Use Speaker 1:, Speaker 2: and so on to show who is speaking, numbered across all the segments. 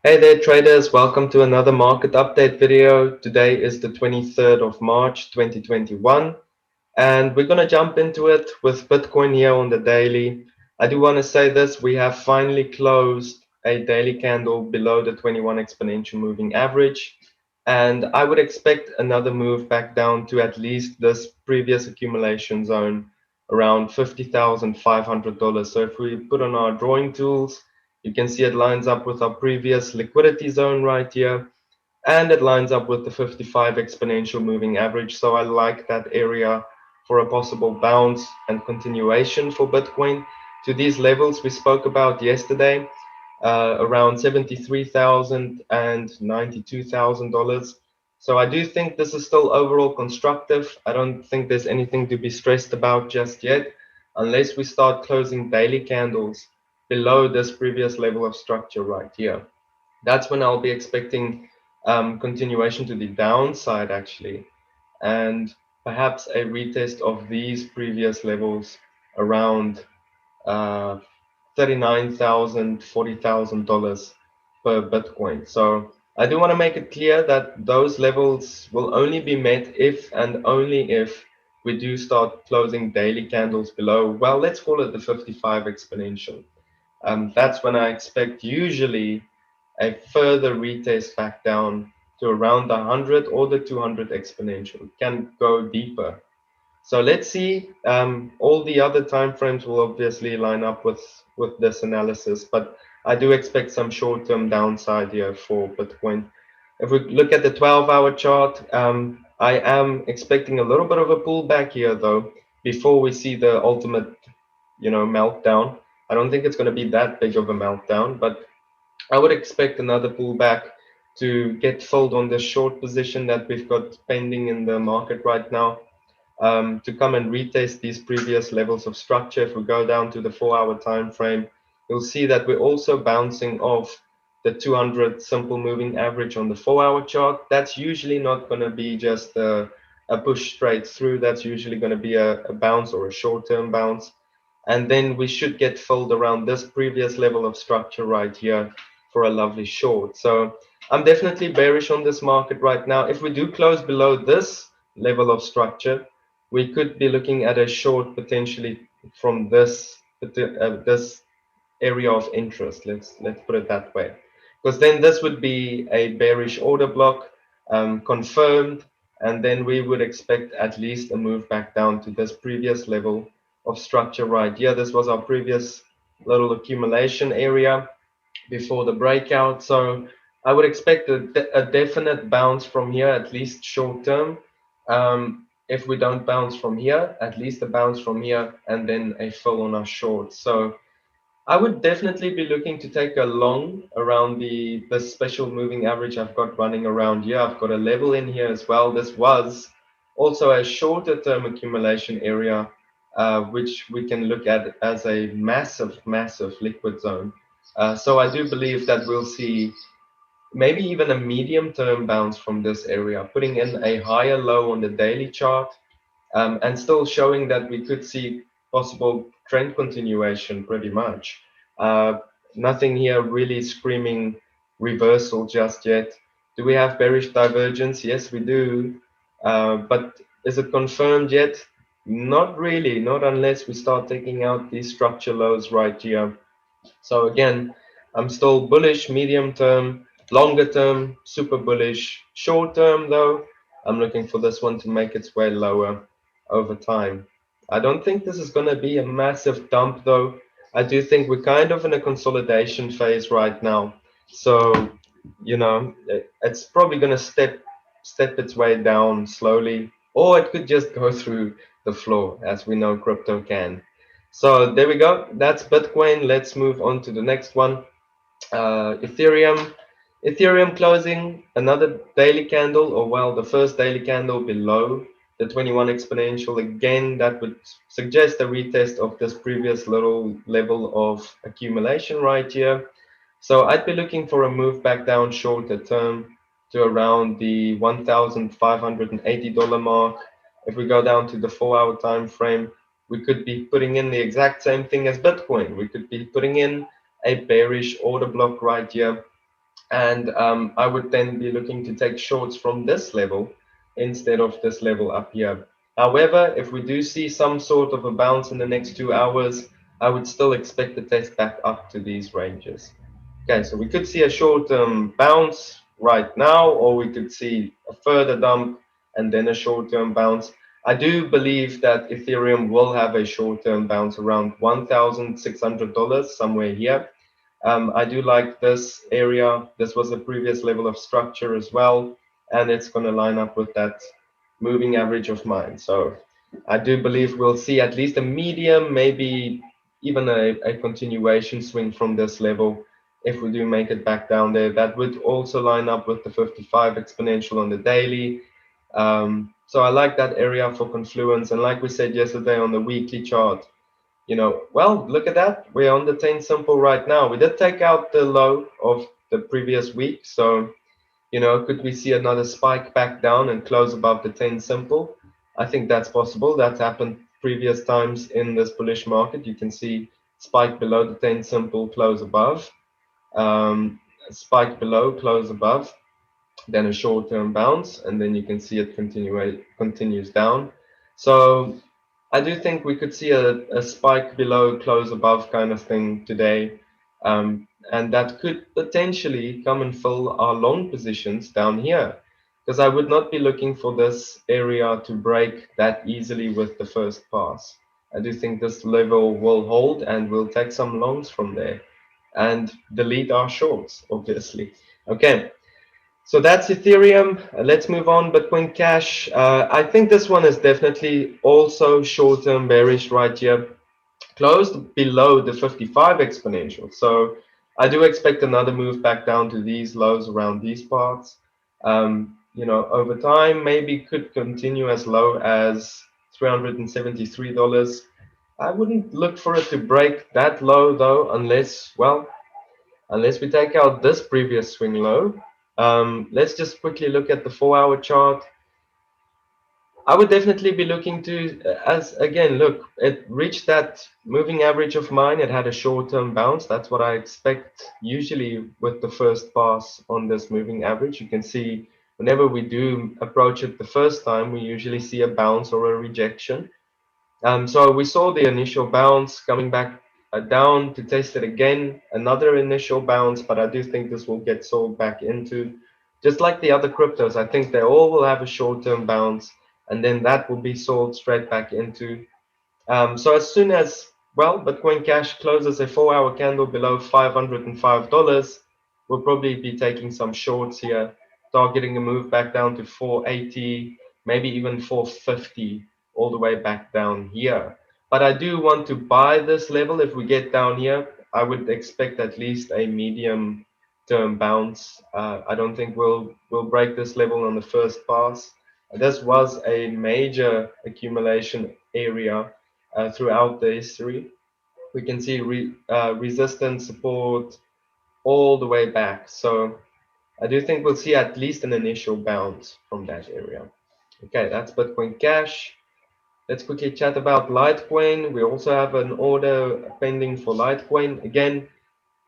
Speaker 1: Hey there traders, welcome to another market update video. Today is the 23rd of March 2021 and we're going to jump into it with Bitcoin here on the daily. I do want to say this, we have finally closed a daily candle below the 21 exponential moving average, and I would expect another move back down to at least this previous accumulation zone around $50,500. So if we put on our drawing tools, you can see it lines up with our previous liquidity zone right here, and it lines up with the 55 exponential moving average. So I like that area for a possible bounce and continuation for Bitcoin to these levels we spoke about yesterday, around $73,000 and $92,000. So I do think this is still overall constructive. I don't think there's anything to be stressed about just yet, unless we start closing daily candles below this previous level of structure right here. That's when I'll be expecting continuation to the downside actually, and perhaps a retest of these previous levels around uh, $39,000, $40,000 per Bitcoin. So I do want to make it clear that those levels will only be met if and only if we do start closing daily candles below, well, let's call it the 55 exponential. That's when I expect usually a further retest back down to around the 100 or the 200 exponential. It can go deeper. So let's see. All the other time frames will obviously line up with this analysis, but I do expect some short-term downside here for Bitcoin. If we look at the 12-hour chart, I am expecting a little bit of a pullback here, though, before we see the ultimate, meltdown. I don't think it's going to be that big of a meltdown, but I would expect another pullback to get filled on the short position that we've got pending in the market right now, to come and retest these previous levels of structure. If we go down to the 4-hour time frame, you'll see that we're also bouncing off the 200 simple moving average on the 4-hour chart. That's usually not going to be just a push straight through. That's usually going to be a bounce or a short-term bounce. And then we should get filled around this previous level of structure right here for a lovely short. So I'm definitely bearish on this market right now. If we do close below this level of structure, we could be looking at a short potentially from this area of interest. Let's put it that way, because then this would be a bearish order block confirmed, and then we would expect at least a move back down to this previous level of structure right here. This was our previous little accumulation area before the breakout. So I would expect a definite bounce from here, at least short term. If we don't bounce from here, at least a bounce from here, and then a fill on our short. So I would definitely be looking to take a long around the special moving average I've got running around here. I've got a level in here as well. This was also a shorter term accumulation area, which we can look at as a massive, massive liquid zone. So I do believe that we'll see maybe even a medium term bounce from this area, putting in a higher low on the daily chart, and still showing that we could see possible trend continuation pretty much. Nothing here really screaming reversal just yet. Do we have bearish divergence? Yes, we do. But is it confirmed yet? Not really, not unless we start taking out these structure lows right here. So again, I'm still bullish medium term, longer term, super bullish. Short term though, I'm looking for this one to make its way lower over time. I don't think this is going to be a massive dump though. I do think we're kind of in a consolidation phase right now. So, it's probably going to step its way down slowly, or it could just go through the floor, as we know crypto can. So there we go. That's Bitcoin. Let's move on to the next one. Ethereum. Ethereum closing another daily candle, or well, the first daily candle below the 21 exponential. Again, that would suggest a retest of this previous little level of accumulation right here. So I'd be looking for a move back down shorter term to around the $1,580 mark. If we go down to the 4-hour time frame, we could be putting in the exact same thing as Bitcoin. We could be putting in a bearish order block right here, and I would then be looking to take shorts from this level instead of this level up here. However, if we do see some sort of a bounce in the next 2 hours, I would still expect the test back up to these ranges. Okay, so we could see a short-term bounce right now, or we could see a further dump and then a short-term bounce. I do believe that Ethereum will have a short-term bounce around $1,600, somewhere here. I do like this area. This was a previous level of structure as well, and it's going to line up with that moving average of mine. So I do believe we'll see at least a medium, maybe even a continuation swing from this level. If we do make it back down there, that would also line up with the 55 exponential on the daily. So I like that area for confluence. And like we said yesterday on the weekly chart, well, look at that. We're on the 10 simple right now. We did take out the low of the previous week. So, could we see another spike back down and close above the 10 simple? I think that's possible. That's happened previous times in this bullish market. You can see spike below the 10 simple, close above. Spike below, close above, then a short-term bounce, and then you can see it continues down. So I do think we could see a spike below, close above kind of thing today. And that could potentially come and fill our long positions down here. Because I would not be looking for this area to break that easily with the first pass. I do think this level will hold and we'll take some longs from there and delete our shorts, obviously. Okay, so that's Ethereum. Let's move on. Bitcoin Cash. I think this one is definitely also short-term bearish right here, closed below the 55 exponential. So I do expect another move back down to these lows around these parts. Over time, maybe could continue as low as $373. I wouldn't look for it to break that low though, unless we take out this previous swing low. Let's just quickly look at the 4-hour chart. I would definitely be looking to, as again, look, it reached that moving average of mine. It had a short-term bounce. That's what I expect usually with the first pass on this moving average. You can see whenever we do approach it the first time, we usually see a bounce or a rejection. So we saw the initial bounce coming back down to test it again, another initial bounce, but I do think this will get sold back into, just like the other cryptos. I think they all will have a short-term bounce, and then that will be sold straight back into. So as soon as, Bitcoin Cash closes a 4-hour candle below $505, we'll probably be taking some shorts here, targeting a move back down to 480, maybe even 450, all the way back down here. But I do want to buy this level. If we get down here, I would expect at least a medium term bounce. I don't think we'll break this level on the first pass. This was a major accumulation area throughout the history. We can see resistance, support all the way back. So I do think we'll see at least an initial bounce from that area. Okay, that's Bitcoin Cash. Let's quickly chat about Litecoin. We also have an order pending for Litecoin. Again,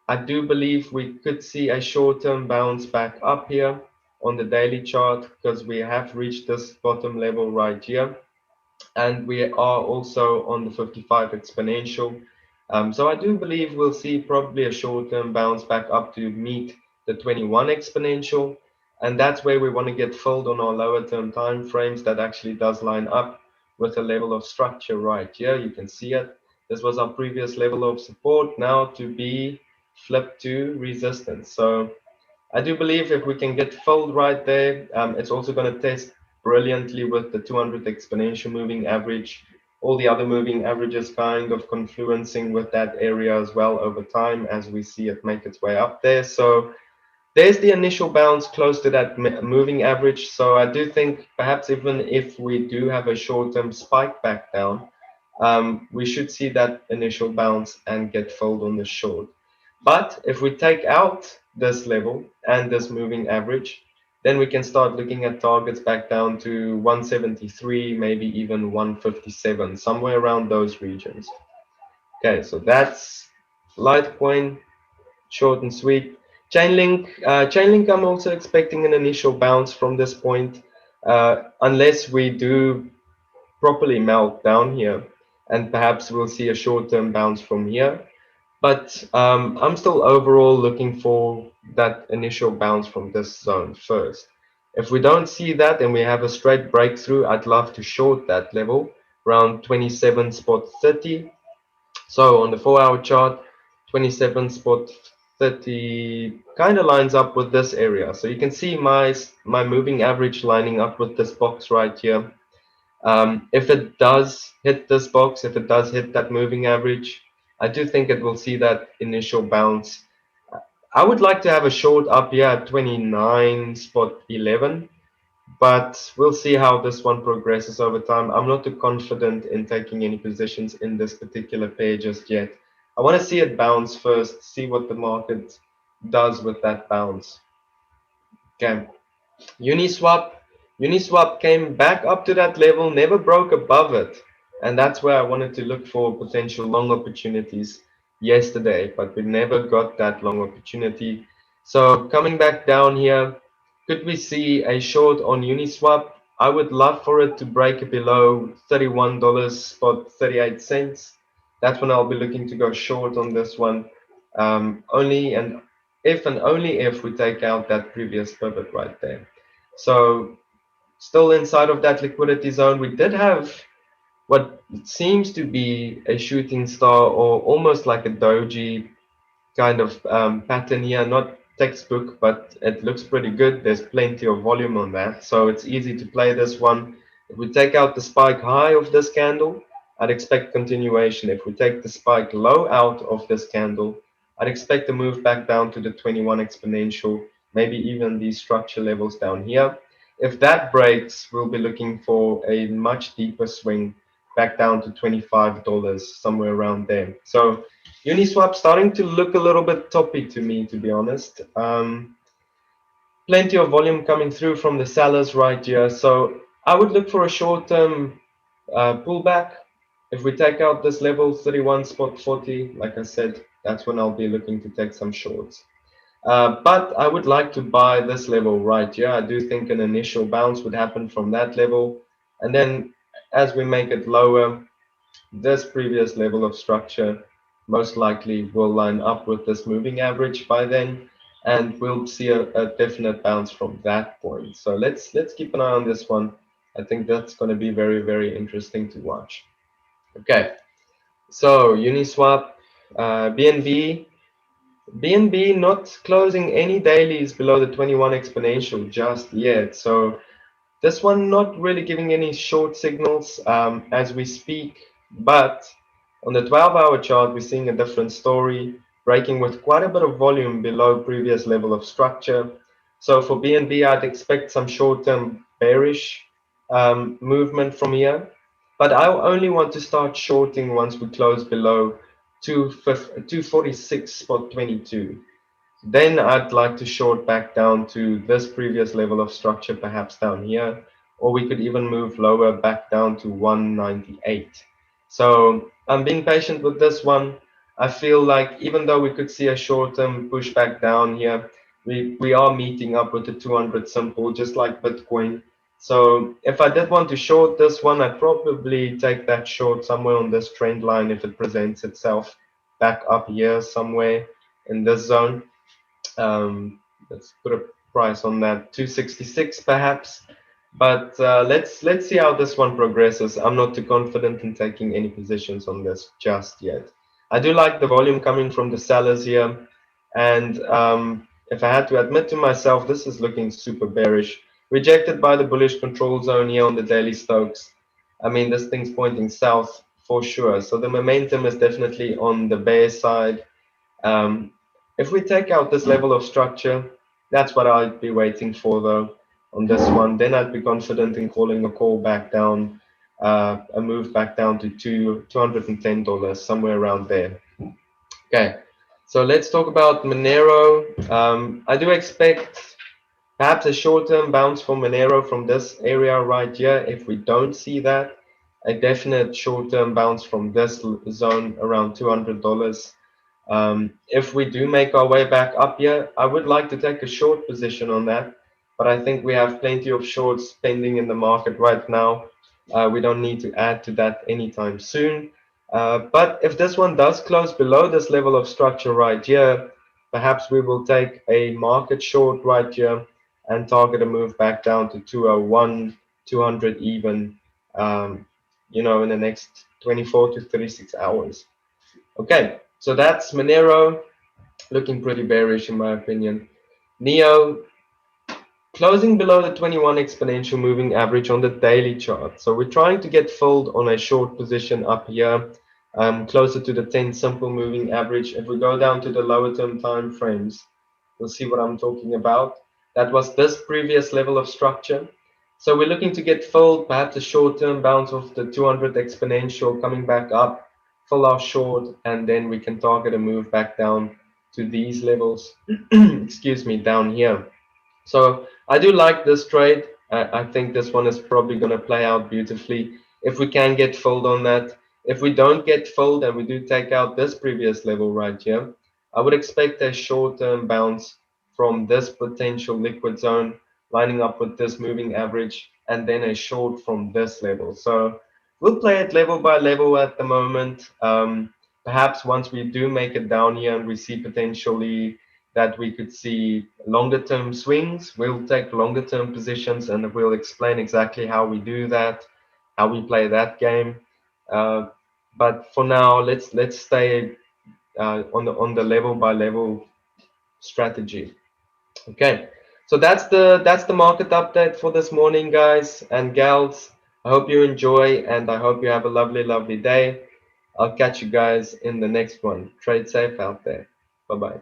Speaker 1: I do believe we could see a short-term bounce back up here on the daily chart because we have reached this bottom level right here. And we are also on the 55 exponential. So I do believe we'll see probably a short-term bounce back up to meet the 21 exponential. And that's where we want to get filled on our lower term time frames. That actually does line up with a level of structure right here. You can see it. This was our previous level of support, now to be flipped to resistance. So I do believe if we can get filled right there, it's also going to test brilliantly with the 200 exponential moving average. All the other moving averages kind of confluencing with that area as well over time as we see it make its way up there. So there's the initial bounce close to that moving average. So I do think perhaps even if we do have a short-term spike back down, we should see that initial bounce and get filled on the short. But if we take out this level and this moving average, then we can start looking at targets back down to 173, maybe even 157, somewhere around those regions. Okay, so that's Litecoin, short and sweet. Chainlink, I'm also expecting an initial bounce from this point, unless we do properly melt down here, and perhaps we'll see a short-term bounce from here. But I'm still overall looking for that initial bounce from this zone first. If we don't see that and we have a straight breakthrough, I'd love to short that level around 27.30. So on the 4-hour chart, 27.30 kind of lines up with this area. So you can see my moving average lining up with this box right here. If it does hit this box, if it does hit that moving average, I do think it will see that initial bounce. I would like to have a short up here at 29.11, but we'll see how this one progresses over time. I'm not too confident in taking any positions in this particular pair just yet. I want to see it bounce first, see what the market does with that bounce. Okay. Uniswap, Uniswap came back up to that level, never broke above it. And that's where I wanted to look for potential long opportunities yesterday, but we never got that long opportunity. So coming back down here, could we see a short on Uniswap? I would love for it to break below $31.38. That's when I'll be looking to go short on this one. Only and only if we take out that previous pivot right there. So still inside of that liquidity zone, we did have what seems to be a shooting star or almost like a doji kind of pattern here. Not textbook, but it looks pretty good. There's plenty of volume on that, so it's easy to play this one. If we take out the spike high of this candle, I'd expect continuation. If we take the spike low out of this candle, I'd expect a move back down to the 21 exponential, maybe even these structure levels down here. If that breaks, we'll be looking for a much deeper swing back down to $25, somewhere around there. So Uniswap starting to look a little bit toppy to me, to be honest. Plenty of volume coming through from the sellers right here. So I would look for a short-term pullback. If we take out this level 31.40, like I said, that's when I'll be looking to take some shorts. But I would like to buy this level right here. I do think an initial bounce would happen from that level. And then as we make it lower, this previous level of structure most likely will line up with this moving average by then, and we'll see a definite bounce from that point. So let's keep an eye on this one. I think that's going to be very, very interesting to watch. Okay, so Uniswap, BNB. BNB not closing any dailies below the 21 exponential just yet. So this one not really giving any short signals as we speak, but on the 12-hour chart, we're seeing a different story, breaking with quite a bit of volume below previous level of structure. So for BNB, I'd expect some short-term bearish movement from here, but I only want to start shorting once we close below 246.22. Then I'd like to short back down to this previous level of structure, perhaps down here, or we could even move lower back down to 198. So I'm being patient with this one. I feel like even though we could see a short-term pushback down here, we are meeting up with the 200 simple, just like Bitcoin. So if I did want to short this one, I'd probably take that short somewhere on this trend line if it presents itself back up here somewhere in this zone. Let's put a price on that, 266 perhaps. But let's see how this one progresses. I'm not too confident in taking any positions on this just yet. I do like the volume coming from the sellers here, and if I had to admit to myself, this is looking super bearish. Rejected by the bullish control zone here on the daily Stokes. I mean, this thing's pointing south for sure. So the momentum is definitely on the bear side. Um, if we take out this level of structure, that's what I'd be waiting for though on this one. Then I'd be confident in calling a call back down, a move back down to $210, somewhere around there. Okay, so let's talk about Monero. I do expect perhaps a short-term bounce for Monero from this area right here. If we don't see that, a definite short-term bounce from this zone around $200. If we do make our way back up here, I would like to take a short position on that, but I think we have plenty of shorts pending in the market right now. We don't need to add to that anytime soon. But if this one does close below this level of structure right here, perhaps we will take a market short right here and target a move back down to 201, 200 even, in the next 24 to 36 hours. Okay, so that's Monero, looking pretty bearish in my opinion. Neo closing below the 21 exponential moving average on the daily chart. So we're trying to get filled on a short position up here, closer to the 10 simple moving average. If we go down to the lower term time frames, you'll see what I'm talking about. That was this previous level of structure. So we're looking to get filled, perhaps a short-term bounce of the 200 exponential coming back up, fill our short, and then we can target a move back down to these levels, excuse me, down here. So I do like this trade. I think this one is probably going to play out beautifully if we can get filled on that. If we don't get filled and we do take out this previous level right here, I would expect a short-term bounce from this potential liquid zone lining up with this moving average and then a short from this level. So we'll play it level by level at the moment. Perhaps once we do make it down here and we see potentially that we could see longer term swings. We'll take longer term positions and we'll explain exactly how we do that, how we play that game. Uh, but for now, let's stay on the level by level strategy. Okay, so that's the market update for this morning, guys and gals. I hope you enjoy and I hope you have a lovely day. I'll catch you guys in the next one. Trade safe out there. Bye bye.